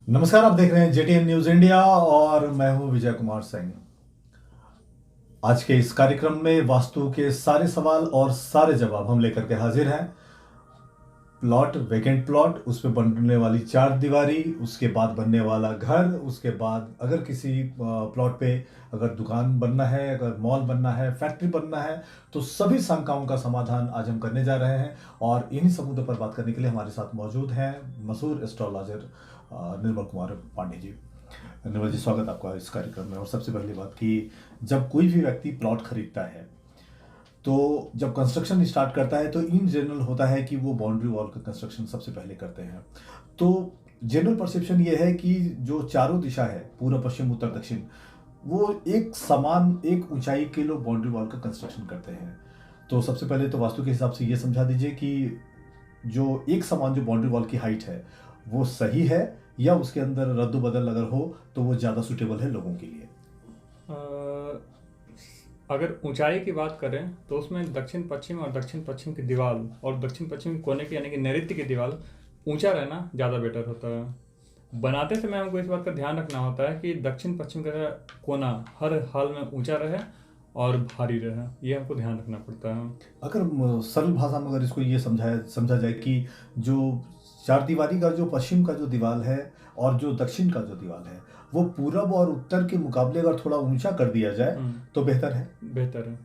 नमस्कार, आप देख रहे हैं जेटीएन न्यूज इंडिया और मैं हूं विजय कुमार सिंह। आज के इस कार्यक्रम में वास्तु के सारे सवाल और सारे जवाब हम लेकर के हाजिर हैं। प्लॉट, वेकेंट प्लॉट, उसमें बनने वाली चार दीवारी, उसके बाद बनने वाला घर, उसके बाद अगर किसी प्लॉट पे अगर दुकान बनना है, अगर मॉल बनना है, फैक्ट्री बनना है, तो सभी शंकाओं का समाधान आज हम करने जा रहे हैं। और इन्हीं सब मुद्दों पर बात करने के लिए हमारे साथ मौजूद हैं मशहूर एस्ट्रोलॉजर निर्मल कुमार पांडे जी। निर्मल जी, स्वागत आपका इस कार्यक्रम में। और सबसे पहली बात कि जब कोई भी व्यक्ति प्लॉट खरीदता है तो जब कंस्ट्रक्शन स्टार्ट करता है तो इन जनरल होता है कि वो बाउंड्री वॉल का कंस्ट्रक्शन सबसे पहले करते हैं। तो जनरल परसेप्शन ये है कि जो चारों दिशा है, पूर्व, पश्चिम, उत्तर, दक्षिण, वो एक समान एक ऊंचाई के लोग बाउंड्री वॉल का कंस्ट्रक्शन करते हैं। तो सबसे पहले तो वास्तु के हिसाब से ये समझा दीजिए कि जो एक समान जो बाउंड्री वॉल की हाइट है वो सही है, या उसके अंदर रद्द बदल अगर हो तो वो ज़्यादा सुटेबल है लोगों के लिए। अगर ऊंचाई की बात करें तो उसमें दक्षिण पश्चिम और दक्षिण पश्चिम की दीवार और दक्षिण पश्चिम कोने की यानी कि नैऋत्य की दीवार ऊंचा रहना ज़्यादा बेटर होता है। बनाते समय हमको इस बात का ध्यान रखना होता है कि दक्षिण पश्चिम का कोना हर हाल में ऊंचा रहे और भारी रहे, ये हमको ध्यान रखना पड़ता है। अगर सरल भाषा में अगर इसको ये समझा जाए कि जो चार दीवारी का जो पश्चिम का जो दीवार है और जो दक्षिण का जो दीवार है वो पूरब और उत्तर के मुकाबले अगर थोड़ा ऊंचा कर दिया जाए तो बेहतर है। बेहतर है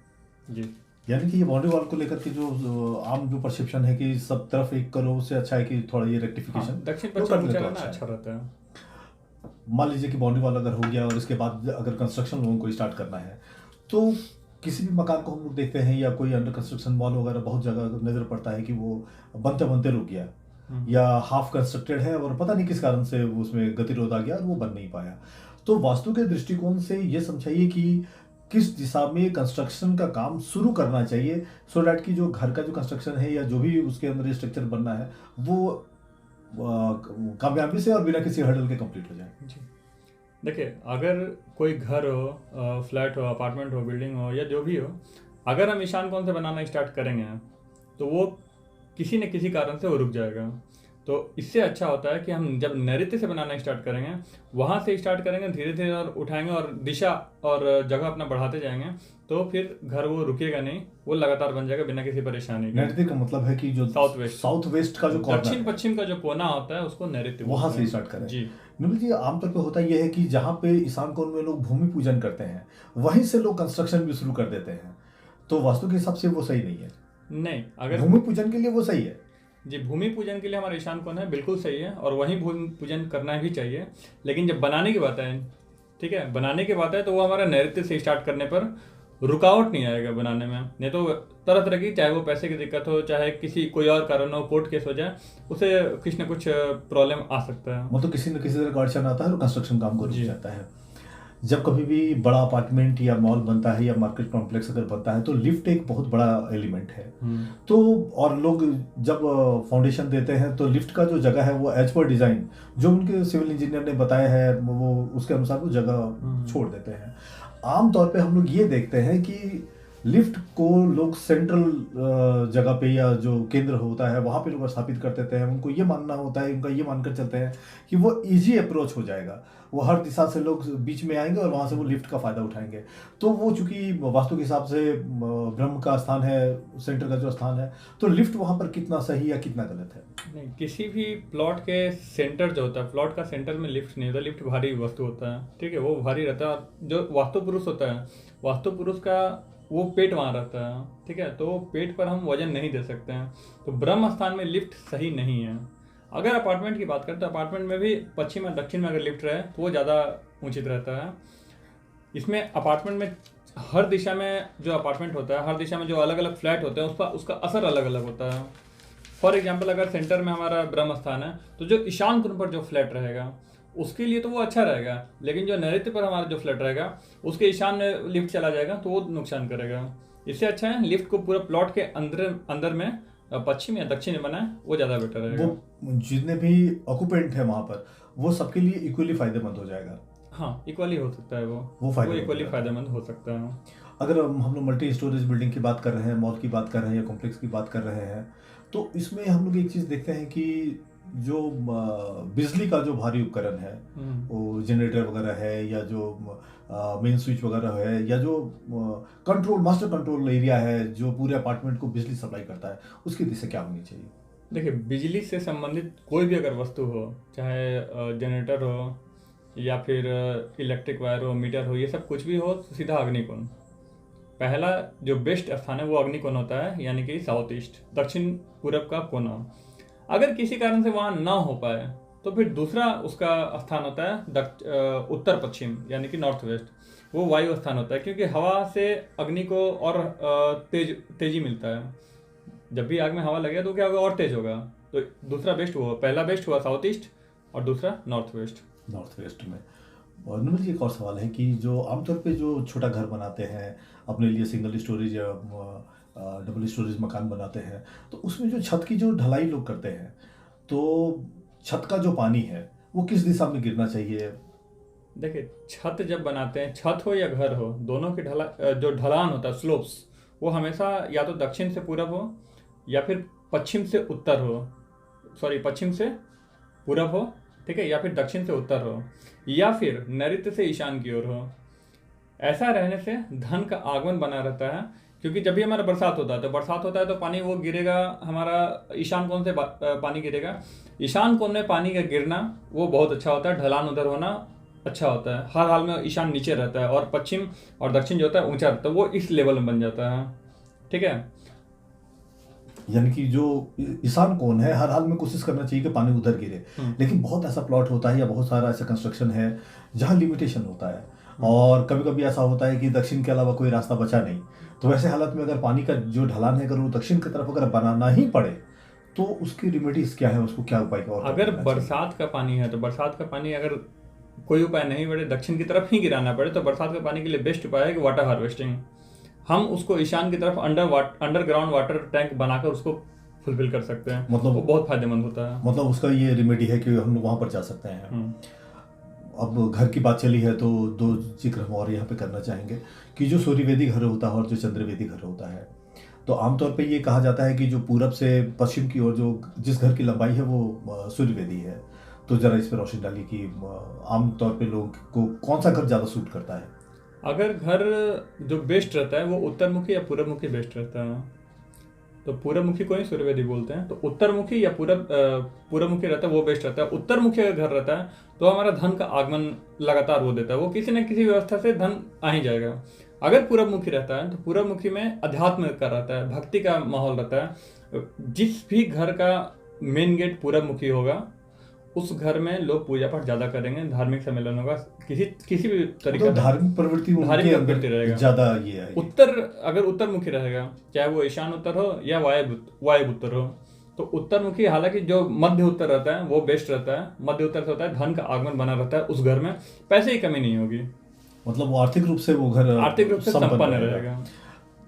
जी। यानी कि ये बाउंड्री वॉल को लेकर के जो आम जो परसेप्शन है कि सब तरफ एक करो, उससे अच्छा है कि थोड़ा ये रेक्टिफिकेशन दक्षिण पश्चिम ऊंचा रहना अच्छा रहता है। मान लीजिए कि बाउंड्री वॉल अगर हो गया और इसके बाद अगर कंस्ट्रक्शन लोगों को स्टार्ट करना है तो किसी भी मकान को हम लोग देखते हैं या कोई अंडर कंस्ट्रक्शन मॉल वगैरह बहुत जगह नजर पड़ता है कि वो बनते बनते रुक गया या हाफ कंस्ट्रक्टेड है और पता नहीं किस कारण से वो उसमें गतिरोध आ गया और वो बन नहीं पाया। तो वास्तु के दृष्टिकोण से ये समझाइए कि किस दिशा में कंस्ट्रक्शन का काम शुरू करना चाहिए सो डैट कि जो घर का जो कंस्ट्रक्शन है या जो भी उसके अंदर स्ट्रक्चर बनना है वो कामयाबी से और बिना किसी हर्डल के कंप्लीट हो जाए। जी देखिए, अगर कोई घर हो, फ्लैट हो, अपार्टमेंट हो, बिल्डिंग हो या जो भी हो, अगर हम ईशान कोण से बनाना स्टार्ट करेंगे तो वो किसी न किसी कारण से वो रुक जाएगा। तो इससे अच्छा होता है कि हम जब नैऋत्य से बनाना स्टार्ट करेंगे, वहाँ से स्टार्ट करेंगे, धीरे धीरे और उठाएंगे और दिशा और जगह अपना बढ़ाते जाएंगे, तो फिर घर वो रुकेगा नहीं, वो लगातार बन जाएगा बिना किसी परेशानी के। नैऋत्य का मतलब है कि जो साउथ वेस्ट का जो दक्षिण पश्चिम का जो कोना होता है उसको नैऋत्य वहां से स्टार्ट करें जी। निर्मल जी, आमतौर पे होता यह है कि जहाँ पे ईशान कोण में लोग भूमि पूजन करते हैं वहीं से लोग कंस्ट्रक्शन भी शुरू कर देते हैं, तो वास्तु के हिसाब से वो सही नहीं है। नहीं, अगर भूमि पूजन के लिए वो सही है जी, भूमि पूजन के लिए हमारा ईशान कोण है, बिल्कुल सही है और वहीं भूमि पूजन करना भी चाहिए। लेकिन जब बनाने की बात है, ठीक है, बनाने की बात है तो वो हमारा नैऋत्य से स्टार्ट करने पर रुकावट नहीं आएगा बनाने में। नहीं तो तरह तरह की, चाहे वो पैसे की दिक्कत हो, चाहे किसी कोई और कारण हो, कोर्ट केस हो जाए, उसे कुछ न कुछ प्रॉब्लम आ सकता है। मतलब किसी न किसी तरह का अड़चन आता है और कंस्ट्रक्शन काम को रुक जाता है। जब कभी भी बड़ा अपार्टमेंट या मॉल बनता है या मार्केट कॉम्प्लेक्स अगर बनता है तो लिफ्ट एक बहुत बड़ा एलिमेंट है। तो और लोग जब फाउंडेशन देते हैं तो लिफ्ट का जो जगह है वो एज पर डिजाइन जो उनके सिविल इंजीनियर ने बताया है वो उसके अनुसार वो जगह छोड़ देते हैं। आमतौर पे हम लोग ये देखते हैं कि लिफ्ट को लोग सेंट्रल जगह पे या जो केंद्र होता है वहाँ पे लोग स्थापित कर देते हैं। उनको ये मानना होता है, उनका ये मानकर चलते हैं कि वो इजी अप्रोच हो जाएगा, वो हर दिशा से लोग बीच में आएंगे और वहाँ से वो लिफ्ट का फायदा उठाएंगे। तो वो चूंकि वास्तु के हिसाब से ब्रह्म का स्थान है, सेंटर का जो स्थान है, तो लिफ्ट वहाँ पर कितना सही या कितना गलत है? नहीं, किसी भी प्लॉट के सेंटर जो होता है, प्लॉट का सेंटर में लिफ्ट नहीं होता। लिफ्ट भारी वस्तु होता है, ठीक है, वो भारी रहता है। जो वास्तु पुरुष होता है, वास्तु पुरुष का वो पेट वहाँ रहता है, ठीक है, तो पेट पर हम वजन नहीं दे सकते हैं। तो ब्रह्म स्थान में लिफ्ट सही नहीं है। अगर अपार्टमेंट की बात करें तो अपार्टमेंट में भी पश्चिम और दक्षिण में अगर लिफ्ट रहे तो वो ज़्यादा उचित रहता है। इसमें अपार्टमेंट में हर दिशा में जो अपार्टमेंट होता है, हर दिशा में जो अलग अलग फ्लैट होते हैं उसका असर अलग अलग होता है। फॉर एग्जाम्पल, अगर सेंटर में हमारा ब्रह्म स्थान है तो जो ईशान कोण पर जो फ्लैट रहेगा उसके लिए तो वो अच्छा रहेगा, लेकिन जो नैऋत्य पर हमारा जो फ्लैट रहेगा उसके ईशान में लिफ्ट चला जाएगा तो वो नुकसान करेगा। इससे अच्छा है लिफ्ट को पूरा प्लॉट के अंदर में पश्चिम या दक्षिण में बनाए, वो ज़्यादा बेटर रहेगा। वो जितने भी ऑक्यूपेंट है वहाँ पर वो सबके लिए इक्वली फायदेमंद हो जाएगा। हाँ, इक्वली हो सकता है, वो इक्वली फायदेमंद हो सकता है। अगर हम लोग मल्टी स्टोरेज बिल्डिंग की बात कर रहे हैं, मॉल की बात कर रहे हैं या कॉम्प्लेक्स की बात कर रहे हैं, तो इसमें हम लोग एक चीज़ देखते हैं कि जो बिजली का जो भारी उपकरण है, वो जनरेटर वगैरह है, या जो मेन स्विच वगैरह है, या जो मास्टर कंट्रोल एरिया है जो पूरे अपार्टमेंट को बिजली सप्लाई करता है, उसकी दिशा क्या होनी चाहिए? देखिए, बिजली से संबंधित कोई भी अगर वस्तु हो, चाहे जनरेटर हो या फिर इलेक्ट्रिक वायर हो, मीटर हो, ये सब कुछ भी हो, तो सीधा अग्निकोण। पहला जो बेस्ट स्थान है वो अग्निकोण होता है, यानी कि साउथ ईस्ट, दक्षिण पूरब का कोना। अगर किसी कारण से वहाँ ना हो पाए तो फिर दूसरा उसका स्थान होता है उत्तर पश्चिम, यानी कि नॉर्थ वेस्ट। वो वायु स्थान होता है, क्योंकि हवा से अग्नि को और तेजी मिलता है। जब भी आग में हवा लगेगा तो क्या होगा, और तेज होगा। तो दूसरा बेस्ट हुआ, पहला बेस्ट हुआ साउथ ईस्ट और दूसरा नॉर्थ वेस्ट में। और निर्मल जी, एक और सवाल है कि जो आमतौर पे जो छोटा घर बनाते हैं अपने लिए, सिंगल स्टोरेज या डबल स्टोरेज मकान बनाते हैं, तो उसमें जो छत की जो ढलाई लोग करते हैं, तो छत का जो पानी है वो किस दिशा में गिरना चाहिए? देखिए, छत जब बनाते हैं, छत हो या घर हो, दोनों की जो ढलान होता है, स्लोप्स, वो हमेशा या तो दक्षिण से पूरब हो या फिर पश्चिम से उत्तर हो, पश्चिम से पूरब हो, ठीक है, या फिर दक्षिण से उत्तर हो, या फिर नैऋत्य से ईशान की ओर हो। ऐसा रहने से धन का आगमन बना रहता है, क्योंकि जब भी हमारा बरसात होता है तो पानी वो गिरेगा, हमारा ईशान कोण से पानी गिरेगा। ईशान कोण में पानी का गिरना वो बहुत अच्छा होता है, ढलान उधर होना अच्छा होता है। हर हाल में ईशान नीचे रहता है और पश्चिम और दक्षिण जो होता है ऊंचा रहता है, वो इस लेवल में बन जाता है, ठीक है। यानी कि जो ईशान कोण है, हर हाल में कोशिश करना चाहिए कि पानी उधर गिरे। लेकिन बहुत ऐसा प्लॉट होता है या बहुत सारा ऐसा कंस्ट्रक्शन है जहाँ लिमिटेशन होता है, और कभी कभी ऐसा होता है कि दक्षिण के अलावा कोई रास्ता बचा नहीं। तो वैसे हालत में अगर पानी का जो ढलान है, अगर वो दक्षिण की तरफ अगर बनाना ही पड़े, तो उसकी रेमेडीज क्या है, उसको क्या उपाय? और अगर बरसात का पानी है तो बरसात का पानी अगर कोई उपाय नहीं पड़े, दक्षिण की तरफ ही गिराना पड़े, तो बरसात के पानी के लिए बेस्ट उपाय है कि वाटर हार्वेस्टिंग। हम उसको ईशान की तरफ अंडरग्राउंड वाटर टैंक बनाकर उसको फुलफिल कर सकते हैं। मतलब वो बहुत फायदेमंद होता है। मतलब उसका ये रेमेडी है कि हम लोग वहाँ पर जा सकते हैं। अब घर की बात चली है तो दो जिक्र हम और यहाँ पे करना चाहेंगे कि जो सूर्यवेदी घर होता है और जो चंद्रवेदी घर होता है, तो आमतौर पे ये कहा जाता है कि जो पूरब से पश्चिम की ओर जो जिस घर की लंबाई है वो सूर्यवेदी है। तो जरा इस पर रोशनी डालिए कि आमतौर पे लोगों को कौन सा घर ज़्यादा सूट करता है? अगर घर जो बेस्ट रहता है वो उत्तरमुखी या पूरबमुखी बेस्ट रहता है। तो पूरबमुखी को ही सूर्यवेदी बोलते हैं। तो उत्तरमुखी या पूरबमुखी रहता है वो बेस्ट रहता है। उत्तरमुखी अगर घर रहता है तो हमारा धन का आगमन लगातार हो देता है, वो किसी न किसी व्यवस्था से धन आ ही जाएगा। अगर पूरबमुखी रहता है तो पूरबमुखी में अध्यात्म का रहता है, भक्ति का माहौल रहता है। जिस भी घर का मेन गेट पूरबमुखी होगा उस घर में लोग पूजा पाठ ज्यादा करेंगे, धार्मिक सम्मेलन होगा, किसी भी तरीके का धार्मिक प्रवृत्ति रहेगा ज्यादा। ये है अगर उत्तरमुखी रहेगा, चाहे वो ईशान उत्तर हो या वायव्य उत्तर हो, तो उत्तरमुखी हालांकि जो मध्य उत्तर रहता है वो बेस्ट रहता है। मध्य उत्तर से होता है धन का आगमन बना रहता है, उस घर में पैसे की कमी नहीं होगी, मतलब वो आर्थिक रूप से वो घर आर्थिक रूप से संपन्न रहेगा।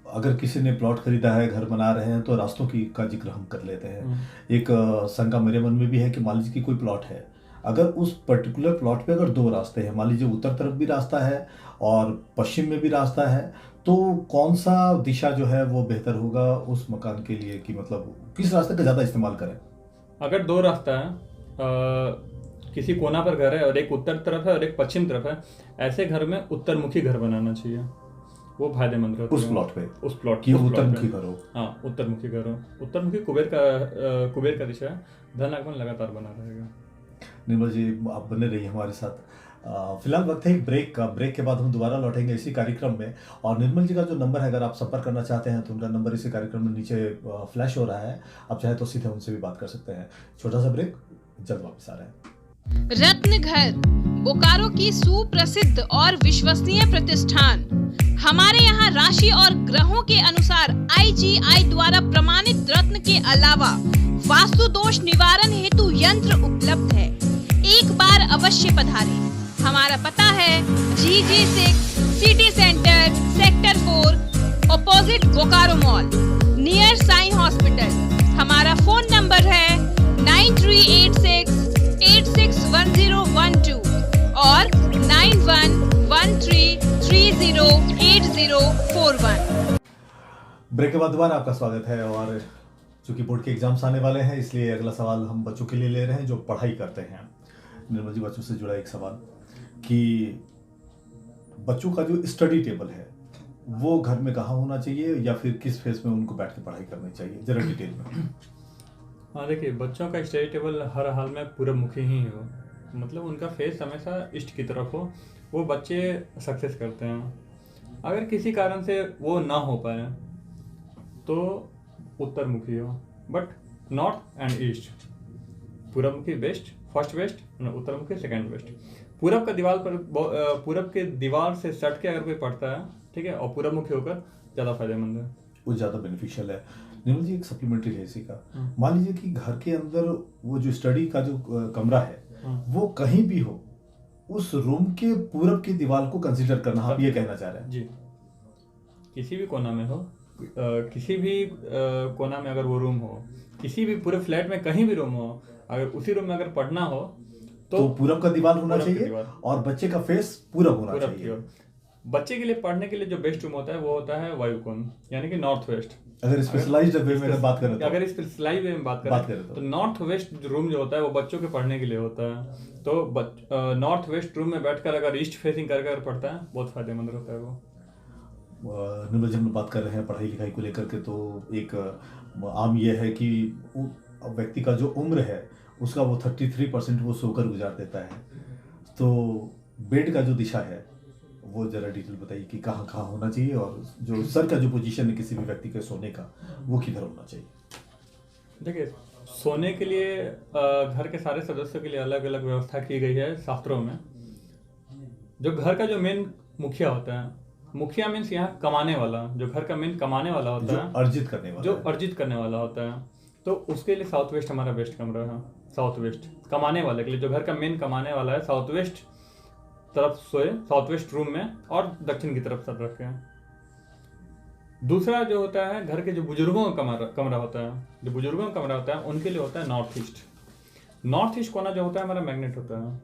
अगर किसी ने प्लॉट खरीदा है, घर बना रहे हैं, तो रास्तों की का जिक्र हम कर लेते हैं। एक शंका मेरे मन में भी है कि मान लीजिए कि कोई प्लॉट है, अगर उस पर्टिकुलर प्लॉट पे अगर दो रास्ते हैं, मान लीजिए उत्तर तरफ भी रास्ता है और पश्चिम में भी रास्ता है, तो कौन सा दिशा जो है वो बेहतर होगा उस मकान के लिए, कि मतलब किस रास्ते का ज़्यादा इस्तेमाल करें? अगर दो रास्ता है, किसी कोना पर घर है और एक उत्तर तरफ है और एक पश्चिम तरफ है, ऐसे घर में उत्तरमुखी घर बनाना चाहिए, वो फायदेमंद रहता है। उस प्लॉट की उत्तरमुखी घर हो। हाँ, उत्तरमुखी घर हो। उत्तरमुखी कुबेर का दिशा है, धन आगमन लगातार बना रहेगा। निर्मल जी, आप बने रहिए हमारे साथ। फिलहाल वक्त है एक ब्रेक का। ब्रेक के बाद हम दोबारा लौटेंगे इसी कार्यक्रम में। और निर्मल जी का जो नंबर है, अगर आप संपर्क करना चाहते हैं तो उनका नंबर इसी कार्यक्रम में नीचे फ्लैश हो रहा है, आप चाहे तो सीधे उनसे भी बात कर सकते हैं। छोटा सा ब्रेक, जल्द वापस आ रहे हैं। रत्न घर, बोकारो की सुप्रसिद्ध और विश्वसनीय प्रतिष्ठान। हमारे यहाँ राशि और ग्रहों के अनुसार IGI द्वारा प्रमाणित रत्न के अलावा वास्तु दोष निवारण हेतु यंत्र उपलब्ध है। एक बार अवश्य पधारें। हमारा पता है GG6 city centre sector 4 opposite Bokaro mall near Sai hospital. हमारा फोन नंबर है 9386 861012 और 9113308041। ब्रेक के बाद दोबारा आपका स्वागत है। और चूंकि बोर्ड के एग्जाम्स आने वाले हैं, इसलिए अगला सवाल हम बच्चों के लिए ले रहे हैं जो पढ़ाई करते हैं। निर्मल जी, बच्चों से जुड़ा एक सवाल कि बच्चों का जो स्टडी टेबल है वो घर में कहाँ होना चाहिए या फिर किस फेस में उनको बैठ के पढ़ाई करनी चाहिए, जरा डिटेल में। हाँ देखिए, बच्चों का स्टडी टेबल हर हाल में पूरबमुखी ही हो, मतलब उनका फेस हमेशा ईस्ट की तरफ हो, वो बच्चे सक्सेस करते हैं। अगर किसी कारण से वो ना हो पाए तो उत्तरमुखी हो, बट नॉर्थ एंड ईस्ट। पूरबमुखी बेस्ट, फर्स्ट बेस्ट, उत्तरमुखी सेकंड बेस्ट। पूरब का दीवार पर पूरब के दीवार से सट के अगर कोई पढ़ता है, ठीक है, और पूरबमुखी होकर ज़्यादा फायदेमंद है, वो ज़्यादा बेनिफिशियल है। निर्मल जी, एक सप्लीमेंट्री है इसी का। मान लीजिए कि घर के अंदर वो जो स्टडी का जो कमरा है वो कहीं भी हो, उस रूम के पूरब की दीवार को कंसीडर करना, आप ये कहना चाह रहे हैं? जी, किसी भी कोना में हो, किसी भी कोना में अगर वो रूम हो, किसी भी पूरे फ्लैट में कहीं भी रूम हो, अगर उसी रूम में अगर पढ़ना हो तो पूरब का दीवार होना चाहिए दीवार। और बच्चे का फेस पूरब होना पूरब चाहिए। की ओर। बच्चे के लिए पढ़ने के लिए जो बेस्ट रूम होता है वो होता है वायुकोण, यानी कि नॉर्थ वेस्ट। अगर स्पेशलाइज्ड वे में बात करें तो, अगर स्पेशलाइज्ड वे में बात करें तो नॉर्थ वेस्ट रूम जो होता है वो बच्चों के पढ़ने के लिए होता है। तो नॉर्थ वेस्ट रूम में बैठकर अगर ईस्ट फेसिंग कर कर पढ़ता है, बहुत फायदेमंद रहता है वो। निर्मल जी, हम बात कर रहे हैं पढ़ाई लिखाई को लेकर के, तो एक आम ये है कि व्यक्ति का जो उम्र है उसका वो 33% वो सोकर गुजार देता है। तो बेड का जो दिशा है वो जरा डिटेल बताइए कि कहाँ कहाँ होना चाहिए, और जो सर का जो पोजीशन है किसी भी व्यक्ति के सोने का वो किधर होना चाहिए। देखिए, सोने के लिए घर के सारे सदस्यों के लिए अलग अलग व्यवस्था की गई है शास्त्रों में। जो घर का जो मेन मुखिया होता है, मुखिया मीन्स यहाँ कमाने वाला, जो घर का मेन कमाने वाला होता है, अर्जित करने वाला होता है, तो उसके लिए साउथ वेस्ट हमारा बेस्ट कमरा है। साउथ वेस्ट कमाने वाले के लिए, जो घर का मेन कमाने वाला है, साउथ वेस्ट तरफ सोए, साउथ वेस्ट रूम में, और दक्षिण की तरफ सर रखे। दूसरा जो होता है घर के जो बुजुर्गों का कमरा होता है, जो बुजुर्गों का कमरा होता है उनके लिए होता है नॉर्थ ईस्ट। नॉर्थ ईस्ट कोना जो होता है हमारा मैग्नेट होता है,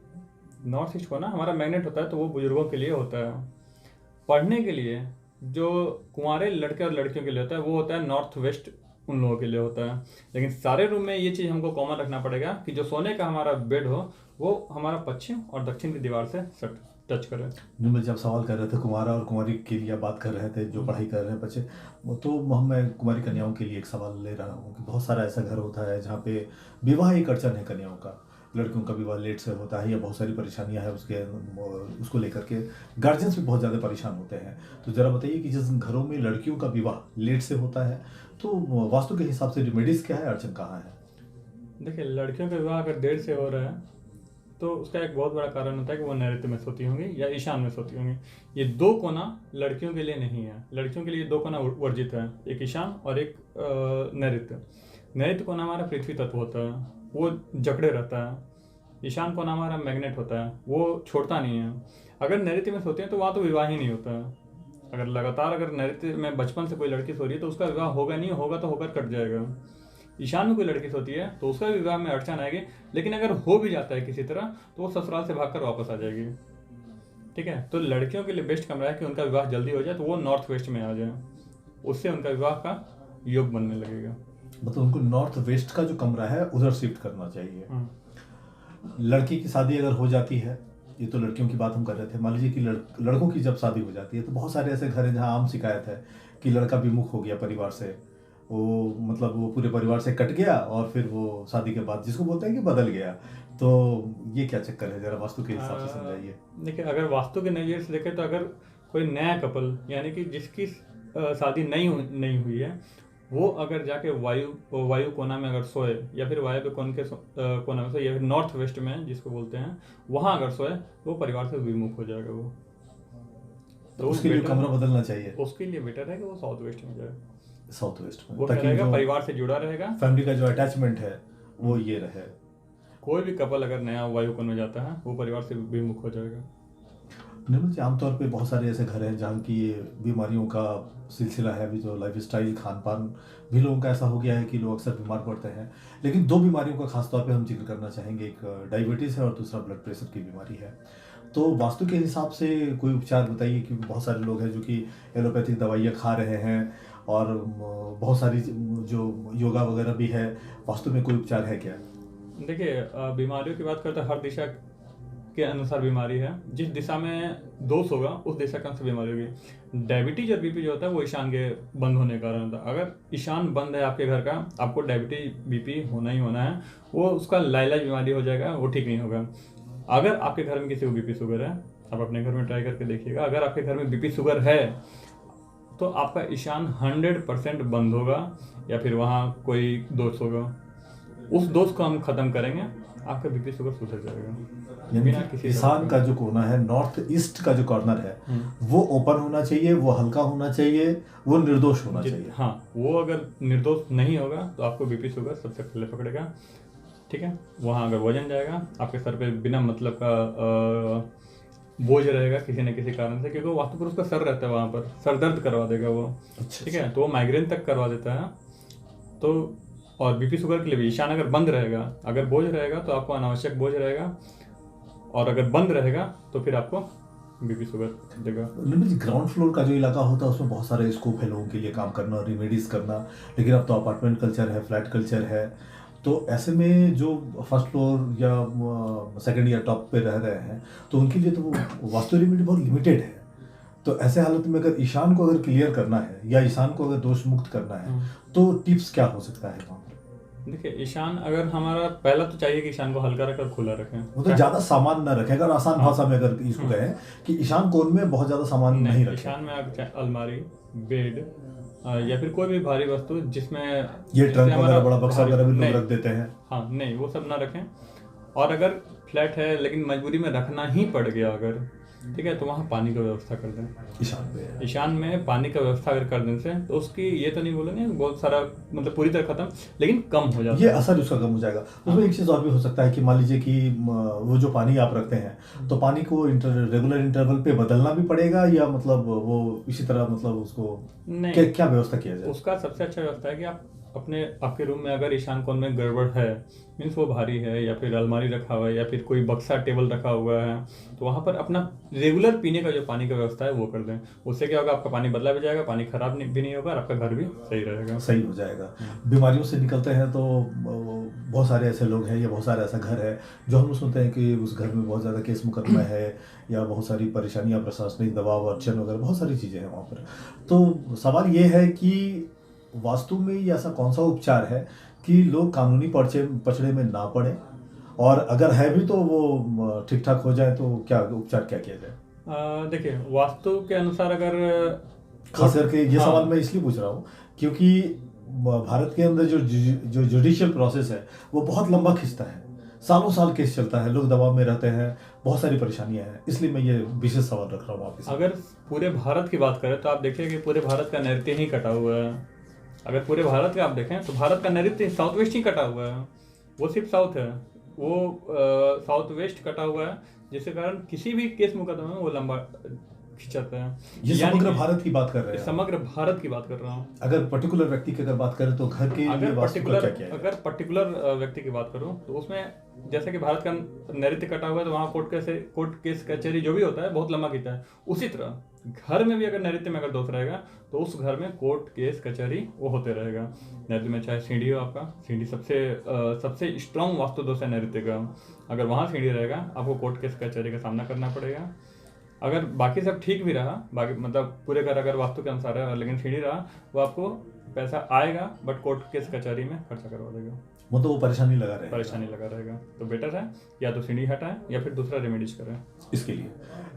नॉर्थ ईस्ट कोना हमारा मैग्नेट होता है, तो वो बुजुर्गों के लिए होता है। पढ़ने के लिए जो कुंवारे लड़के और लड़कियों के लिए होता है वो होता है नॉर्थ वेस्ट, उन लोगों के लिए होता है। लेकिन सारे रूम में ये चीज़ हमको कॉमन रखना पड़ेगा कि जो सोने का हमारा बेड हो वो हमारा पश्चिम और दक्षिण की दीवार से टच करे। निर्मल जी, आप सवाल कर रहे थे कुमारा और कुंवारी के लिए, बात कर रहे थे जो पढ़ाई कर रहे हैं बच्चे, तो मैं कुमारी कन्याओं के लिए एक सवाल ले रहा हूँ कि बहुत सारा ऐसा घर होता है जहाँ पे विवाह एक अड़चन है कन्याओं का, लड़कियों का विवाह लेट से होता है या बहुत सारी परेशानियां हैं उसको लेकर के गार्जियंस भी बहुत ज़्यादा परेशान होते हैं। तो ज़रा बताइए कि जिस घरों में लड़कियों का विवाह लेट से होता है तो वास्तु के हिसाब से रेमेडीज क्या है, अड़चन कहाँ है? देखिए, लड़कियों का विवाह अगर देर से हो रहा है तो उसका एक बहुत बड़ा कारण होता है कि वो नैऋत्य में सोती होंगी या ईशान में सोती होंगी। ये दो कोना लड़कियों के लिए नहीं है, लड़कियों के लिए दो कोना वर्जित है, एक ईशान और एक नैऋत्य। नैऋत्य कोना हमारा पृथ्वी तत्व होता है, वो जकड़े रहता है। ईशान कोना हमारा मैग्नेट होता है, वो छोड़ता नहीं है। अगर नैऋत्य में सोते हैं तो वहाँ तो विवाह ही नहीं होता है। अगर लगातार अगर नैऋत्य में बचपन से कोई लड़की सो रही है तो उसका विवाह होगा नहीं, होगा तो होकर कट जाएगा। ईशान में कोई लड़की सोती है तो उसका विवाह में अड़चन आएगी, लेकिन अगर हो भी जाता है किसी तरह तो वो ससुराल से भागकर वापस आ जाएगी। ठीक है, तो लड़कियों के लिए बेस्ट कमरा है कि उनका विवाह जल्दी हो जाए तो वो नॉर्थ वेस्ट में आ जाए, उससे उनका विवाह का योग बनने लगेगा। मतलब उनको नॉर्थ वेस्ट का जो कमरा है उधर शिफ्ट करना चाहिए। लड़की की शादी अगर हो जाती है, ये तो लड़कियों की बात हम कर रहे थे, मान लीजिए कि लड़कों की जब शादी हो जाती है तो बहुत सारे ऐसे घर हैं जहाँ आम शिकायत है कि लड़का विमुख हो गया परिवार से, वो मतलब वो पूरे परिवार से कट गया और फिर वो शादी के बाद जिसको बोलते हैं कि बदल गया। तो ये क्या चक्कर है, जरा वास्तु के हिसाब से समझाइए। देखिए, अगर वास्तु के नज़रिए से देखें तो अगर कोई नया कपल यानी कि जिसकी शादी नहीं हुई है वो अगर जाके वायु कोना में अगर सोए या फिर वायु कोण के कोना में सोए या फिर नॉर्थ वेस्ट में जिसको बोलते हैं वहाँ अगर सोए तो वो परिवार से विमुख हो जाएगा वो। तो उसके लिए कमरा बदलना चाहिए। उसके लिए बेटर है कि वो साउथ वेस्ट में जाए, साउथ वेस्ट में, वो रहेगा, परिवार से जुड़ा रहेगा, फैमिली का जो अटैचमेंट है वो ये रहे। कोई भी कपल अगर नया वायु कोण में जाता है वो परिवार से विमुख हो जाएगा। निर्मल जी, आमतौर पे बहुत सारे ऐसे घर हैं जहाँ की बीमारियों का सिलसिला है, अभी जो लाइफ स्टाइल खान पान भी लोगों का ऐसा हो गया है कि लोग अक्सर बीमार पड़ते हैं। लेकिन दो बीमारियों का खास तौर पे हम जिक्र करना चाहेंगे, एक डायबिटीज़ है और दूसरा ब्लड प्रेशर की बीमारी है। तो वास्तु के हिसाब से कोई उपचार बताइए, क्योंकि बहुत सारे लोग हैं जो कि एलोपैथिक दवाइयाँ खा रहे हैं और बहुत सारी जो योगा वगैरह भी है, वास्तु में कोई उपचार है क्या? देखिए, बीमारियों की बात करते हैं, हर दिशा के अनुसार बीमारी है। जिस दिशा में दोष होगा उस दिशा के अनुसार बीमारी होगी। डायबिटीज और बीपी जो होता है वो ईशान के बंद होने के कारण होता है। अगर ईशान बंद है आपके घर का, आपको डायबिटीज बीपी होना ही होना है, वो उसका लाइलाज बीमारी हो जाएगा, वो ठीक नहीं होगा। अगर आपके घर में किसी को बीपी शुगर है, आप अपने घर में ट्राई करके देखिएगा। अगर आपके घर में बीपी शुगर है तो आपका ईशान 100% बंद होगा या फिर वहाँ कोई दोष होगा। उस दोष को हम खत्म करेंगे, आपका बीपी शुगर सुधर जाएगा। बिना किसी ईशान का जो कोना है, नॉर्थ ईस्ट का जो कॉर्नर है, वो ओपन होना चाहिए, वो हल्का होना चाहिए, वो निर्दोष होना चाहिए। हाँ, वो अगर निर्दोष नहीं होगा तो आपको बीपी शुगर सबसे पहले पकड़ेगा। ठीक है, वहाँ अगर वजन जाएगा, आपके सर पे बिना मतलब का बोझ रहेगा किसी न किसी कारण से, क्योंकि वास्तु पुरुष का सर रहता है वहाँ पर, सर दर्द करवा देगा वो। ठीक है, तो वो माइग्रेन तक करवा देता है। तो और बीपी शुगर के लिए भी ईशान अगर बंद रहेगा, अगर बोझ रहेगा तो आपको अनावश्यक बोझ रहेगा, और अगर बंद रहेगा तो फिर आपको बीपी शुगर देगा। ग्राउंड फ्लोर का जो इलाका होता है उसमें बहुत सारे स्कोप है लोगों के लिए काम करना, रेमेडीज करना, लेकिन अब तो अपार्टमेंट कल्चर है, फ्लैट कल्चर है, तो ऐसे में जो फर्स्ट फ्लोर या सेकंड या टॉप पे रह रहे हैं तो उनके लिए तो वास्तु रेमेडी बहुत लिमिटेड है। तो ऐसे हालत में अगर ईशान को अगर क्लियर करना है या ईशान को अगर दोष मुक्त करना है तो टिप्स क्या हो सकता है वहाँ? देखिए, ईशान अगर हमारा पहला तो चाहिए कि ईशान को हल्का रखें, खुला रखें, मतलब ज्यादा सामान ना रखें। अगर आसान भाषा में अगर इसको कहें कि ईशान कोण में बहुत ज्यादा सामान नहीं रखें। ईशान में आप अलमारी, बेड या फिर कोई भी भारी वस्तु जिसमें ये ट्रंक वगैरह, बड़ा बक्सा वगैरह भी लोग रख देते हैं। हाँ, नहीं, वो सब ना रखें। और अगर फ्लैट है लेकिन मजबूरी में रखना ही पड़ गया अगर, ठीक है, तो वहाँ पानी का व्यवस्था कर दें। ईशान में पानी का व्यवस्था अगर कर देने से तो उसकी ये तो नहीं बोलेंगे बहुत सारा मतलब पूरी तरह खत्म, लेकिन कम हो जाता है, ये असर उसका कम हो जाएगा। उसमें एक चीज़ और भी हो सकता है कि मान लीजिए कि वो जो पानी आप रखते हैं तो पानी को रेगुलर इंटरवल पे बदलना भी पड़ेगा, या मतलब वो इसी तरह मतलब उसको क्या व्यवस्था किया जाए? उसका सबसे अच्छा व्यवस्था है कि आप आपके रूम में अगर ईशान कोण में गड़बड़ है, मीन्स वो भारी है या फिर अलमारी रखा हुआ है या फिर कोई बक्सा टेबल रखा हुआ है, तो वहाँ पर अपना रेगुलर पीने का जो पानी का व्यवस्था है वो कर दें। उससे क्या होगा, आपका पानी बदला भी जाएगा, पानी खराब भी नहीं होगा और आपका घर भी सही रहेगा, सही हो जाएगा। बीमारियों से निकलते हैं तो बहुत सारे ऐसे लोग हैं या बहुत सारे ऐसा घर है जो हम सुनते हैं कि उस घर में बहुत ज़्यादा केस मुकदमा है या बहुत सारी परेशानियाँ, प्रशासनिक दबाव, अर्चन वगैरह बहुत सारी चीज़ें हैं वहाँ पर। तो सवाल ये है कि वास्तु में ये ऐसा कौन सा उपचार है कि लोग कानूनी पचड़े में ना पड़े, और अगर है भी तो वो ठीक ठाक हो जाए, तो क्या उपचार क्या किया जाए? देखिए, वास्तु के अनुसार अगर खास करके ये सवाल मैं इसलिए पूछ रहा हूँ क्योंकि भारत के अंदर जो जुडिशियल प्रोसेस है वो बहुत लंबा खिंचता है, सालों साल केस चलता है, लोग दबाव में रहते हैं, बहुत सारी परेशानियां हैं, इसलिए मैं ये विशेष सवाल रख रहा हूँ आपसे। अगर पूरे भारत की बात करें तो आप देखिए कि पूरे भारत का नैऋत्य ही कटा हुआ है। अगर पूरे भारत का आप देखें तो भारत का नैऋत्य साउथ वेस्ट ही कटा हुआ है, वो सिर्फ साउथ है, वो साउथ वेस्ट कटा हुआ है, जिसके कारण किसी भी केस मुकदमे में वो लंबा खिंचाता है। ये समग्र भारत की बात कर रहे हैं, समग्र भारत की बात कर रहा हूँ। अगर पर्टिकुलर व्यक्ति की अगर बात करें तो घर के अगर पर्टिकुलर व्यक्ति की बात करूँ तो उसमें जैसे कि भारत का नैऋत्य कटा हुआ है तो वहाँ कोर्ट केस कचहरी जो भी होता है बहुत लंबा खींचता है। उसी तरह घर में भी अगर नैऋत्य में अगर दोष रहेगा तो उस घर में कोर्ट केस कचहरी वो होते रहेगा। नैऋत्य में चाहे सीढ़ी हो, आपका सीढ़ी सबसे स्ट्रांग वास्तु दोष है नैऋत्य का। अगर वहाँ सीढ़ी रहेगा आपको कोर्ट केस कचहरी का सामना करना पड़ेगा। अगर बाकी सब ठीक भी रहा, बाकी मतलब पूरे घर अगर वास्तु के अनुसार है लेकिन सीढ़ी रहा, वो आपको पैसा आएगा बट कोर्ट केस कचहरी में खर्चा करवा देगा, मतलब वो परेशानी लगा रहेगा। तो बेटर है या तो सीढ़ी हटाएं या फिर दूसरा रेमेडीज करें। इसके लिए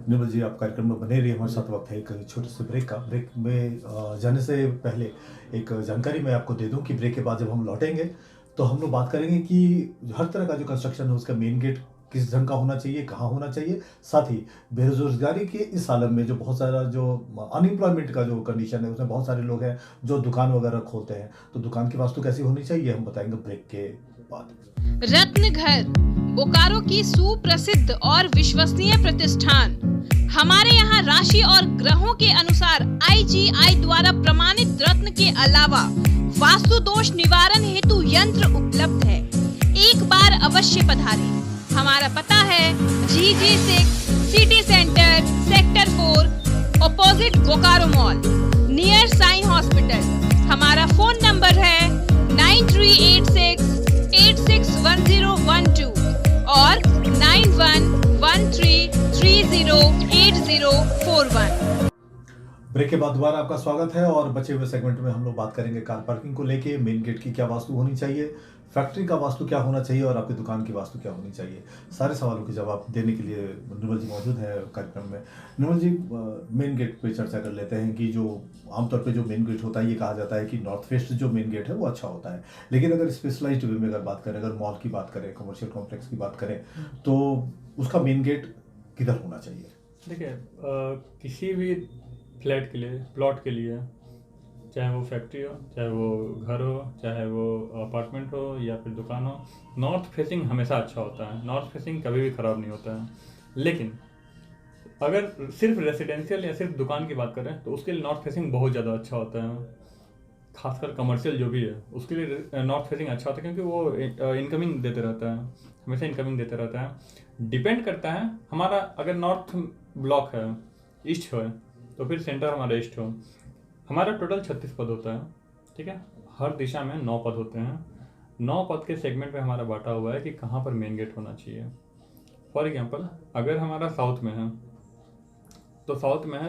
निर्मल जी आप कार्यक्रम में बने रहिए हमारे साथ। वक्त है एक छोटे से ब्रेक का। ब्रेक में जाने से पहले एक जानकारी मैं आपको दे दूं कि ब्रेक के बाद जब हम लौटेंगे तो हम लोग बात करेंगे कि हर तरह का जो कंस्ट्रक्शन है उसका मेन गेट किस ढंग का होना चाहिए, कहाँ होना चाहिए, साथ ही बेरोजगारी के इस आलम में जो बहुत सारा जो अनएम्प्लॉयमेंट का जो कंडीशन है उसमें बहुत सारे लोग हैं जो दुकान वगैरह खोलते हैं, तो दुकान की वास्तु कैसी होनी चाहिए हम बताएंगे ब्रेक के बाद। रत्न घर, बोकारो की सुप्रसिद्ध और विश्वसनीय प्रतिष्ठान। हमारे यहाँ राशि और ग्रहों के अनुसार IGI द्वारा प्रमाणित रत्न के अलावा वास्तु दोष निवारण हेतु यंत्र उपलब्ध है। एक बार अवश्य पधारें। हमारा पता है GG6 city centre sector 4 opposite Bokaro mall, near साइन हॉस्पिटल। हमारा फोन नंबर है 9386861012 और 9113308041। ब्रेक के बाद दोबारा आपका स्वागत है और बचे हुए सेगमेंट में हम लोग बात करेंगे कार पार्किंग को लेके, मेन गेट की क्या वास्तु होनी चाहिए, फैक्ट्री का वास्तु क्या होना चाहिए और आपकी दुकान की वास्तु क्या होनी चाहिए। सारे सवालों के जवाब देने के लिए निर्मल जी मौजूद है कार्यक्रम में। निर्मल जी, मेन गेट पे चर्चा कर लेते हैं कि जो आमतौर पे जो मेन गेट होता है, ये कहा जाता है कि नॉर्थ वेस्ट जो मेन गेट है वो अच्छा होता है, लेकिन अगर स्पेशलाइज्ड वे में अगर बात करें, अगर मॉल की बात करें, कमर्शियल कॉम्प्लेक्स की बात करें, तो उसका मेन गेट किधर होना चाहिए? देखिए, किसी भी फ्लैट के लिए, प्लॉट के लिए, चाहे वो फैक्ट्री हो, चाहे वो घर हो, चाहे वो अपार्टमेंट हो या फिर दुकान हो, नॉर्थ फेसिंग हमेशा अच्छा होता है। नॉर्थ फेसिंग कभी भी ख़राब नहीं होता है। लेकिन अगर सिर्फ रेसिडेंशियल या सिर्फ दुकान की बात करें तो उसके लिए नॉर्थ फेसिंग बहुत ज़्यादा अच्छा होता है। खासकर कमर्शियल जो भी है उसके लिए नॉर्थ फेसिंग अच्छा होता है, क्योंकि वो इनकमिंग देते रहता है, हमेशा इनकमिंग देते रहता है। डिपेंड करता है हमारा, अगर नॉर्थ ब्लॉक है, ईस्ट है, तो फिर सेंटर हमारा ईस्ट हो। हमारा टोटल 36 पद होता है, ठीक है। हर दिशा में 9 पद होते हैं। 9 पद के सेगमेंट में हमारा बांटा हुआ है कि कहाँ पर मेन गेट होना चाहिए। फॉर एग्जांपल, अगर हमारा साउथ में है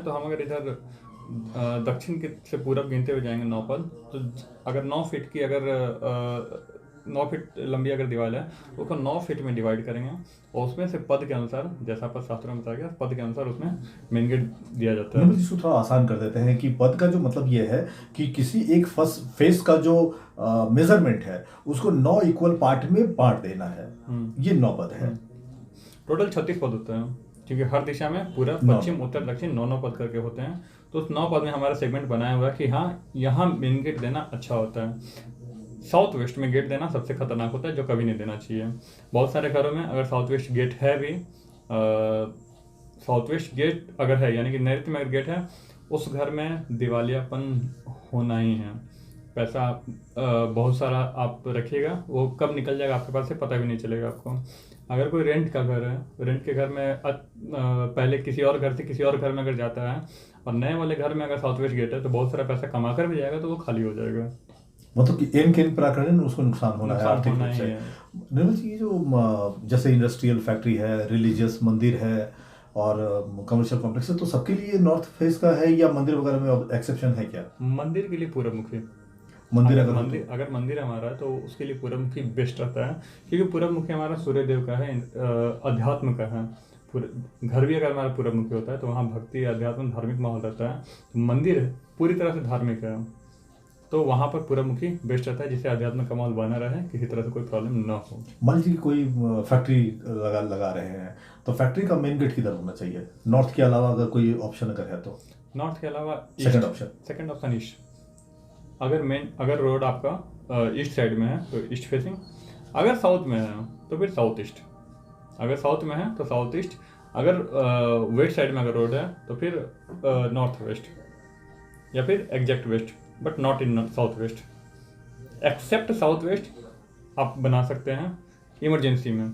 तो हम अगर इधर दक्षिण के से पूरब गिनते हुए जाएंगे 9 पद, तो अगर 9 फीट की 9 फीट लंबी अगर दीवार है, उसको 9 फीट में डिवाइड करेंगे और उसमें से पद के अनुसार, जैसा आपका शास्त्रों में बताया गया, पद के अनुसार उसमें मेन गेट दिया जाता है। इसको थोड़ा आसान कर देते हैं कि पद का जो मतलब ये है कि किसी एक फेस का जो मेजरमेंट है उसको 9 इक्वल पार्ट में बांट देना है। ये 9 पद है। टोटल 36 पद होते हैं, क्योंकि हर दिशा में पूरा पश्चिम उत्तर दक्षिण 9 पद करके होते हैं। तो उस 9 पद में हमारा सेगमेंट बनाया हुआ है कि हाँ, यहाँ मेन गेट देना अच्छा होता है। साउथ वेस्ट में गेट देना सबसे खतरनाक होता है, जो कभी नहीं देना चाहिए। बहुत सारे घरों में अगर साउथ वेस्ट गेट है भी, साउथ वेस्ट गेट अगर है, यानी कि नैऋत्य में अगर गेट है, उस घर में दिवालियापन होना ही है। पैसा बहुत सारा आप रखिएगा, वो कब निकल जाएगा आपके पास से पता भी नहीं चलेगा आपको। अगर कोई रेंट का घर है, रेंट के घर में पहले किसी और घर से किसी और घर में अगर जाता है और नए वाले घर में अगर साउथ वेस्ट गेट है, तो बहुत सारा पैसा कमा कर भी जाएगा तो वो खाली हो जाएगा। मतलब कि एन प्रकरण उसको नुकसान होना है आर्थिक रूप से। निर्मल जी, ये जो जैसे इंडस्ट्रियल फैक्ट्री है, रिलीजियस मंदिर है और कमर्शियल कॉम्प्लेक्स है, तो सबके लिए नॉर्थ फेस का है या मंदिर वगैरह में एक्सेप्शन है क्या? मंदिर के लिए पूरब मुखी मंदिर अगर मंदिर हमारा, तो उसके लिए पूरब मुखी बेस्ट रहता है, क्योंकि पूरब मुखी हमारा सूर्य देव का है, अध्यात्म का है। घर भी अगर हमारा पूरब मुखी होता है तो वहाँ भक्ति, अध्यात्म, धार्मिक माहौल रहता है। तो मंदिर पूरी तरह से धार्मिक है, तो वहाँ पर पूरब मुखी बेस्ट रहता है, जिससे अध्यात्म का माहौल बना रहे, किसी तरह से कोई प्रॉब्लम ना हो। मान लीजिए कोई फैक्ट्री लगा रहे हैं, तो फैक्ट्री का मेन गेट किधर होना चाहिए? नॉर्थ के अलावा अगर कोई ऑप्शन अगर है तो? नॉर्थ के अलावा सेकंड ऑप्शन ईस्ट। अगर रोड आपका ईस्ट साइड में है तो ईस्ट फेसिंग, अगर साउथ में है तो फिर साउथ ईस्ट, अगर साउथ में है तो साउथ ईस्ट, अगर वेस्ट साइड में अगर रोड है तो फिर नॉर्थ वेस्ट या फिर exact west, but not in south west. Except south west आप बना सकते हैं इमरजेंसी में।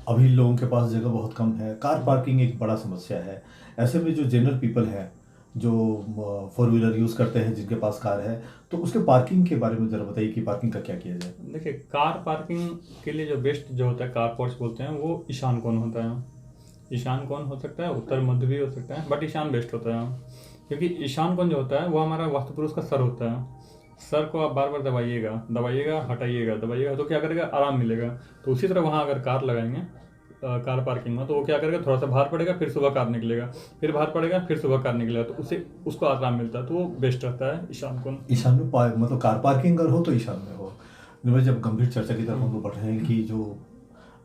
अभी लोगों के पास जगह बहुत कम है, कार पार्किंग एक बड़ा समस्या है। ऐसे में जो जनरल पीपल है, जो 4 व्हीलर यूज़ करते हैं, जिनके पास कार है, तो उसके पार्किंग के बारे में ज़रा बताइए कि पार्किंग का क्या किया जाए। देखिए, कार पार्किंग के लिए जो बेस्ट जो होता है, कार पोर्च बोलते हैं, वो ईशान कोण होता है। ईशान कोण हो सकता है, उत्तर मध्य भी हो सकता है, बट ईशान बेस्ट होता है, क्योंकि ईशान कोण जो होता है वो हमारा वास्तु पुरुष का सर होता है। सर को आप बार बार दबाइएगा, हटाइएगा, दबाइएगा, तो क्या करेगा, आराम मिलेगा। तो उसी तरह वहाँ अगर कार लगाएंगे कार पार्किंग में, तो वो क्या करेगा, थोड़ा सा बाहर पड़ेगा, फिर सुबह कार निकलेगा, फिर बाहर पड़ेगा, फिर सुबह कार निकलेगा, तो उसको आराम मिलता है, तो वो बेस्ट रहता है ईशान कोण। ईशान में मतलब कार पार्किंग अगर हो तो ईशान में हो। जब गंभीर चर्चा की तरफ हम लोग बढ़ रहे हैं कि जो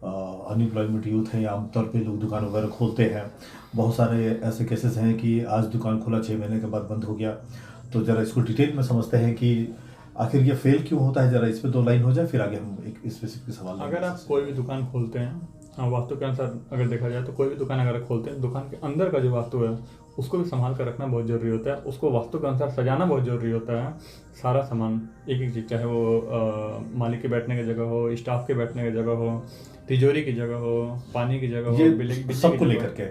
अनएम्प्लॉयमेंट यूथ है, आमतौर पे लोग दुकान वगैरह खोलते हैं, बहुत सारे ऐसे केसेस हैं कि आज दुकान खोला 6 महीने के बाद बंद हो गया। तो ज़रा इसको डिटेल में समझते हैं कि आखिर ये फेल क्यों होता है। ज़रा इस पर 2 लाइन हो जाए, फिर आगे हम एक स्पेसिफिक सवाल। अगर आप कोई भी दुकान खोलते हैं, वास्तु के अनुसार अगर देखा जाए तो कोई भी दुकान अगर खोलते हैं, दुकान के अंदर का जो वास्तु है उसको भी संभाल कर रखना बहुत ज़रूरी होता है, उसको वास्तु के अनुसार सजाना बहुत ज़रूरी होता है। सारा सामान, एक चीज़, चाहे वो मालिक के बैठने की जगह हो, स्टाफ के बैठने की जगह हो, तिजोरी की जगह हो, पानी की जगह हो, बिजली सबको लेकर के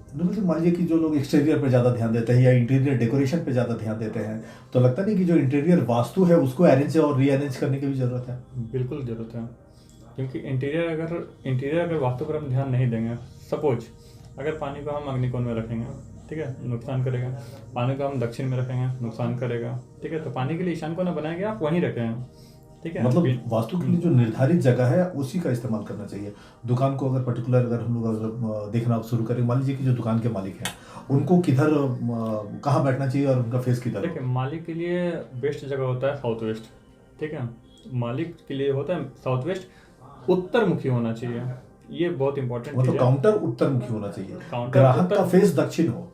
निर्मल जी, मान लीजिए कि जो लोग एक्सटीरियर पे ज़्यादा ध्यान देते हैं या इंटीरियर डेकोरेशन पे ज़्यादा ध्यान देते हैं, तो लगता नहीं कि जो इंटीरियर वास्तु है उसको अरेंज और रीअरेंज करने की भी ज़रूरत है? बिल्कुल ज़रूरत है, क्योंकि इंटीरियर अगर वास्तु पर हम ध्यान नहीं देंगे, सपोज अगर पानी को हम अग्निकोण में रखेंगे, ठीक है, नुकसान करेगा। पानी को हम दक्षिण में रखेंगे, नुकसान करेगा, ठीक है। तो पानी के लिए ईशान कोना बनाया गया, आप वहीं रखें, ठीक है। मतलब वास्तु के लिए जो निर्धारित जगह है उसी का इस्तेमाल करना चाहिए। दुकान को अगर पर्टिकुलर अगर हम लोग अगर देखना शुरू करें, मान लीजिए कि जो दुकान के मालिक हैं उनको किधर कहाँ बैठना चाहिए और उनका फेस किधर? देखिए, मालिक के लिए बेस्ट जगह होता है साउथ वेस्ट, ठीक है। मालिक के लिए होता है साउथ वेस्ट, उत्तर मुखी होना चाहिए, ये बहुत इंपॉर्टेंट मतलब चीज़ है। काउंटर उत्तर मुखी होना चाहिए, काउंटर ग्राहक का फेस दक्षिण हो,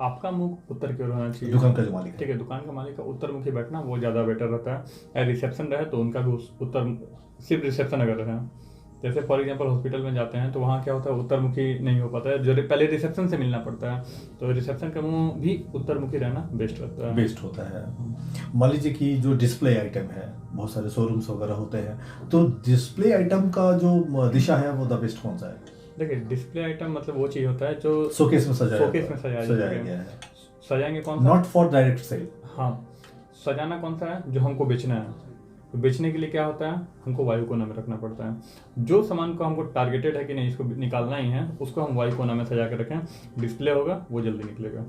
आपका मुख उत्तर की ओर होना चाहिए। दुकान का जो मालिक है, ठीक है, दुकान का मालिक का उत्तर मुखी बैठना वो ज़्यादा बेटर रहता है। रिसेप्शन रहे तो उनका भी उत्तर, सिर्फ रिसेप्शन अगर रहे, जैसे फॉर एग्जांपल हॉस्पिटल में जाते हैं तो वहाँ क्या होता है, उत्तर मुखी नहीं हो पाता है, जो पहले रिसेप्शन से मिलना पड़ता है, तो रिसेप्शन का मुंह भी उत्तर मुखी रहना बेस्ट रहता है। बेस्ट होता है। मान लीजिए कि जो डिस्प्ले आइटम है, बहुत सारे शोरूम्स वगैरह होते हैं, तो डिस्प्ले आइटम का जो दिशा है वो द बेस्ट कौन सा है? देखिए, डिस्प्ले आइटम मतलब वो चीज़ होता है जो शोकेस में सजाया सजाया गया है। सजाएंगे कौन सा? Not for direct sale. हाँ, सजाना कौन सा है? जो हमको बेचना है। तो बेचने के लिए क्या होता है, हमको वायु कोना में रखना पड़ता है। जो सामान को हमको टारगेटेड है कि नहीं इसको निकालना ही है, उसको हम वायु कोना में सजा कर रखें, डिस्प्ले होगा वो जल्दी निकलेगा।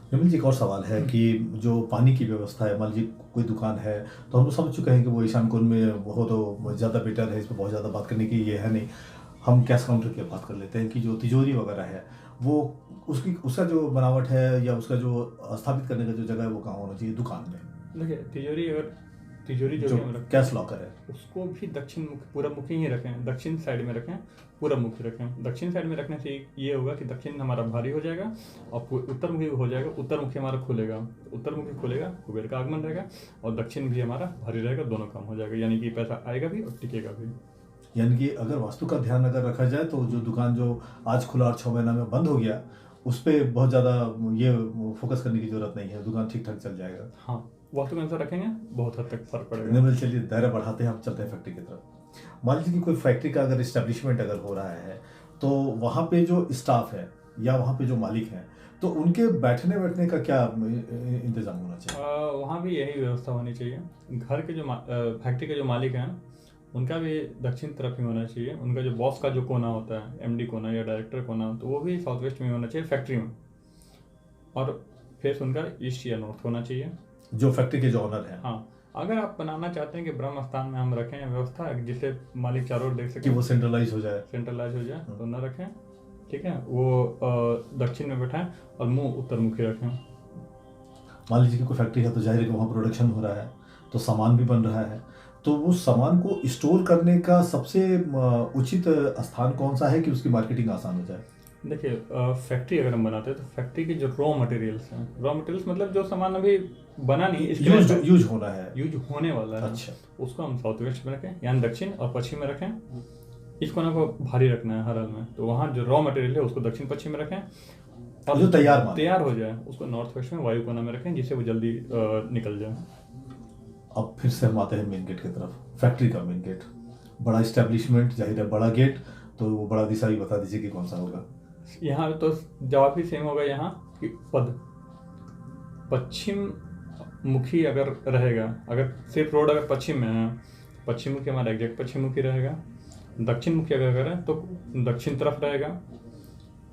निर्मल जी, एक और सवाल है कि जो पानी की व्यवस्था है, मान लीजिए कोई दुकान है, तो हम लोग समझ चुके हैं कि वो ईशान कोण में हो तो ज़्यादा बेटर है, इस पर बहुत ज़्यादा बात करने की ये है नहीं। हम कैश काउंटर की बात कर लेते हैं कि जो तिजोरी वगैरह है वो उसका जो बनावट है या उसका जो स्थापित करने का जो जगह है वो कहाँ होना चाहिए? दुकान में। देखिए, तिजोरी जो कैश लॉकर है उसको भी दक्षिण मुखी, पूरब मुखी ही रखें, दक्षिण साइड में रखें, पूरब मुखी रखें। दक्षिण साइड में रखने से ये होगा कि दक्षिण हमारा भारी हो जाएगा और उत्तर मुखी हो जाएगा। उत्तर मुखी हमारा खुलेगा, उत्तर मुखी खुलेगा, कुबेर का आगमन रहेगा, और दक्षिण भी हमारा भारी रहेगा, दोनों काम हो जाएगा, यानी कि पैसा आएगा भी और टिकेगा भी। यानी कि अगर वास्तु का ध्यान अगर रखा जाए तो जो दुकान जो आज खुला और 6 महीना में बंद हो गया, उस पर बहुत ज़्यादा ये फोकस करने की जरूरत नहीं है, दुकान ठीक ठाक चल जाएगा। हाँ, वास्तु के अनुसार रखेंगे, बहुत हद तक फर्क पड़ेगा। निर्मल, चलिए दायरा बढ़ाते हैं, हम चलते हैं फैक्ट्री की तरफ। मान लीजिए कि कोई फैक्ट्री का अगर इस्टेब्लिशमेंट अगर हो रहा है, तो वहाँ पे जो स्टाफ है या वहाँ पे जो मालिक हैं, तो उनके बैठने का क्या इंतजाम होना चाहिए? वहाँ भी यही व्यवस्था होनी चाहिए। घर के जो फैक्ट्री के जो मालिक हैं उनका भी दक्षिण तरफ ही होना चाहिए। उनका जो बॉस का जो कोना होता है, एमडी कोना या डायरेक्टर कोना, तो वो भी साउथ वेस्ट में होना चाहिए फैक्ट्री में, और फेस उनका ईस्ट या नॉर्थ होना चाहिए, जो फैक्ट्री के जो ऑनर हैं। हाँ, अगर आप बनाना चाहते हैं कि ब्रह्म स्थान में हम रखें व्यवस्था जिससे मालिक चारों ओर देख सके कि वो सेंट्रलाइज हो जाए, तो न रखें, ठीक है। वो दक्षिण में बैठाएं और मुंह उत्तर मुखी रखें। मान लीजिए कि कोई फैक्ट्री है तो जाहिर है कि वहाँ प्रोडक्शन हो रहा है, तो सामान भी बन रहा है, तो वो सामान को स्टोर करने का सबसे उचित स्थान कौन सा है कि उसकी मार्केटिंग आसान हो जाए? देखिए, फैक्ट्री अगर हम बनाते हैं तो फैक्ट्री के जो रॉ मटेरियल्स हैं, रॉ मटेरियल्स मतलब जो सामान अभी बना नहीं, यूज होना है, यूज होने वाला है, अच्छा, उसको हम साउथ वेस्ट में रखें, यानी दक्षिण और पश्चिम में रखें। इस कोना को भारी रखना है हर हाल में, तो वहाँ जो रॉ मटेरियल है उसको दक्षिण पश्चिम में रखें, और जो तैयार हो जाए उसको नॉर्थ वेस्ट में वायु कोना में रखें, जिससे वो जल्दी निकल जाए। अब फिर से हम आते हैं मेन गेट की तरफ। फैक्ट्री का मेन गेट, बड़ा इस्टेब्लिशमेंट, जाहिर है बड़ा गेट, तो वो बड़ा दिशा भी बता दीजिए कि कौन सा होगा? यहाँ तो जवाब भी सेम होगा यहाँ कि पश्चिम मुखी अगर रहेगा, अगर सिर्फ रोड अगर पश्चिम में है, पश्चिम मुखी हमारा एग्जैक्ट पश्चिम मुखी रहेगा। दक्षिण मुखी अगर करें तो दक्षिण तरफ रहेगा।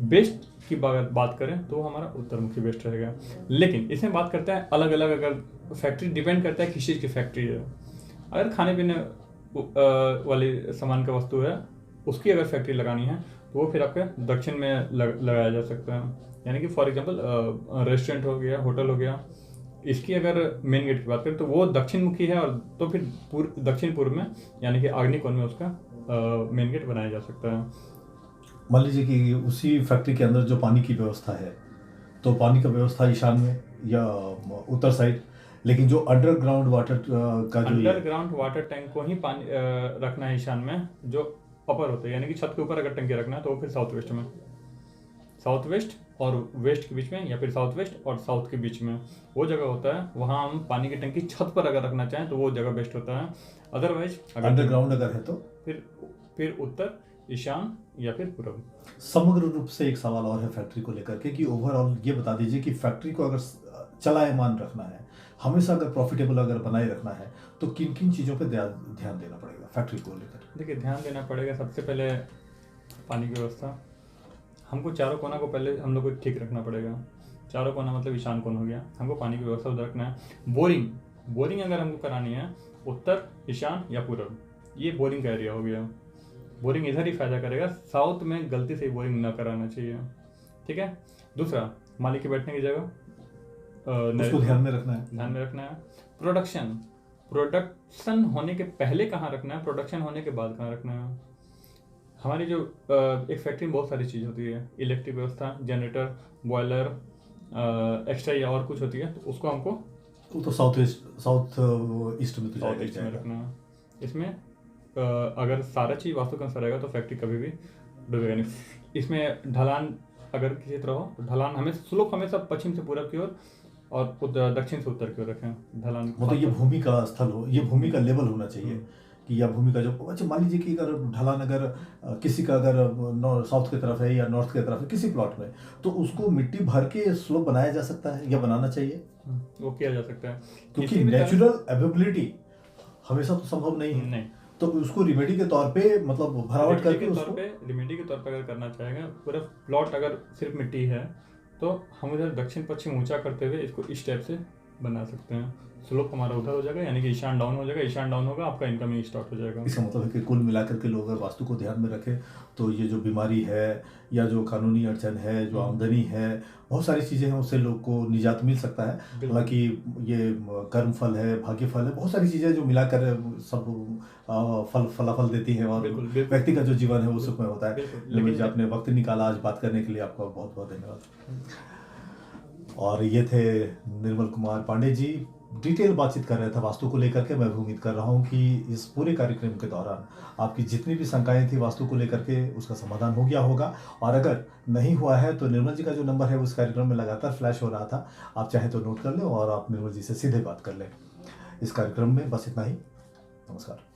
बेस्ट की बात करें तो हमारा उत्तर मुखी बेस्ट रहेगा। लेकिन इसमें बात करते हैं अलग अलग, अगर फैक्ट्री डिपेंड करता है किस चीज़ की फैक्ट्री है। अगर खाने पीने वाली सामान का वस्तु है, उसकी अगर फैक्ट्री लगानी है तो वो फिर आपके दक्षिण में लगाया जा सकता है। यानी कि फॉर एग्जांपल रेस्टोरेंट हो गया, होटल हो गया, इसकी अगर मेन गेट की बात करें तो वो दक्षिण मुखी है, और तो फिर दक्षिण पूर्व में यानी कि अग्निकोण में उसका मेन गेट बनाया जा सकता है। मान लीजिए कि उसी फैक्ट्री के अंदर जो पानी की व्यवस्था है, तो पानी का व्यवस्था ईशान में या उत्तर साइड, लेकिन जो अंडरग्राउंड वाटर का जो अंडरग्राउंड वाटर टैंक को ही पानी रखना है ईशान में, जो अपर होता है, यानी कि छत के ऊपर अगर टंकी रखना है तो वो फिर साउथ वेस्ट में, साउथ वेस्ट और वेस्ट के बीच में, या फिर साउथ वेस्ट और साउथ के बीच में वो जगह होता है। वहाँ हम पानी की टंकी छत पर अगर रखना चाहें तो वो जगह बेस्ट होता है। अदरवाइज अंडरग्राउंड अगर है तो फिर उत्तर ईशान या फिर पूर्व। समग्र रूप से एक सवाल और है फैक्ट्री को लेकर के कि ओवरऑल ये बता दीजिए कि फैक्ट्री को अगर चलायमान रखना है, हमेशा अगर प्रॉफिटेबल अगर बनाए रखना है, तो किन किन चीज़ों पे ध्यान देना पड़ेगा फैक्ट्री को लेकर? देखिए, ध्यान देना पड़ेगा सबसे पहले पानी की व्यवस्था। हमको चारों कोना को पहले हम लोग को ठीक रखना पड़ेगा। चारों कोना मतलब ईशान कोण हो गया, हमको पानी की व्यवस्था उधर रखना है। बोरिंग अगर हमको करानी है उत्तर, ईशान या पूर्व, ये बोरिंग का एरिया हो गया। बोरिंग इधर ही फायदा करेगा, साउथ में गलती से बोरिंग ना कराना चाहिए, ठीक है। दूसरा, मालिक के बैठने की जगह उसको ध्यान में रखना है। प्रोडक्शन होने के पहले कहाँ रखना है, प्रोडक्शन होने के बाद कहाँ रखना है। हमारी जो एक फैक्ट्री में बहुत सारी चीज़ होती है, इलेक्ट्रिक व्यवस्था, जनरेटर, बॉयलर, एक्स्ट्रा या और कुछ होती है, तो उसको हमको तो साउथ ईस्ट में रखना है। इसमें अगर सारा चीज़ वास्तु के अनुसार रहेगा तो फैक्ट्री कभी भी डूबेगा नहीं। इसमें ढलान अगर किसी तरह हो तो ढलान हमें स्लोप हमेशा पश्चिम से पूरब की ओर और दक्षिण से उत्तर की ओर रखें। ढलान मतलब ये भूमि का स्थल हो, ये भूमि का लेवल होना चाहिए कि यह भूमि का जो, अच्छा मान लीजिए कि अगर ढलान अगर किसी का अगर साउथ की तरफ है या नॉर्थ की तरफ है किसी प्लॉट में, तो उसको मिट्टी भर के स्लोप बनाया जा सकता है या बनाना चाहिए? वो किया जा सकता है, क्योंकि नेचुरल अवेबिलिटी हमेशा तो संभव नहीं है। नहीं, तो उसको रिमेडी के तौर पे मतलब भरावट करके रिमेडी के तौर पे अगर करना चाहेगा, पूरा प्लॉट अगर सिर्फ मिट्टी है तो हम इधर दक्षिण पश्चिम ऊंचा करते हुए इसको इस टाइप से बना सकते हैं। स्लोप हमारा उधर हो जाएगा, यानी कि ईशान डाउन हो जाएगा। ईशान डाउन होगा, आपका इनकमिंग स्टार्ट हो जाएगा। इसका मतलब है कि कुल मिलाकर के लोग अगर वास्तु को ध्यान में रखें तो ये जो बीमारी है या जो कानूनी अड़चन है, जो आमदनी है, बहुत सारी चीज़ें हैं, उससे लोग को निजात मिल सकता है। हालांकि ये कर्म फल है, भाग्य फल है, बहुत सारी चीज़ें जो मिलाकर सब फलाफल देती हैं और व्यक्ति का जो जीवन है वो सुखमय होता है। लेकिन जो आपने वक्त निकाला आज बात करने के लिए, आपका बहुत बहुत धन्यवाद। और ये थे निर्मल कुमार पांडे जी, डिटेल बातचीत कर रहे थे वास्तु को लेकर के। मैं भी उम्मीद कर रहा हूँ कि इस पूरे कार्यक्रम के दौरान आपकी जितनी भी शंकाएं थी वास्तु को लेकर के, उसका समाधान हो गया होगा। और अगर नहीं हुआ है तो निर्मल जी का जो नंबर है उस कार्यक्रम में लगातार फ्लैश हो रहा था, आप चाहें तो नोट कर लें और आप निर्मल जी से सीधे बात कर लें। इस कार्यक्रम में बस इतना ही। नमस्कार।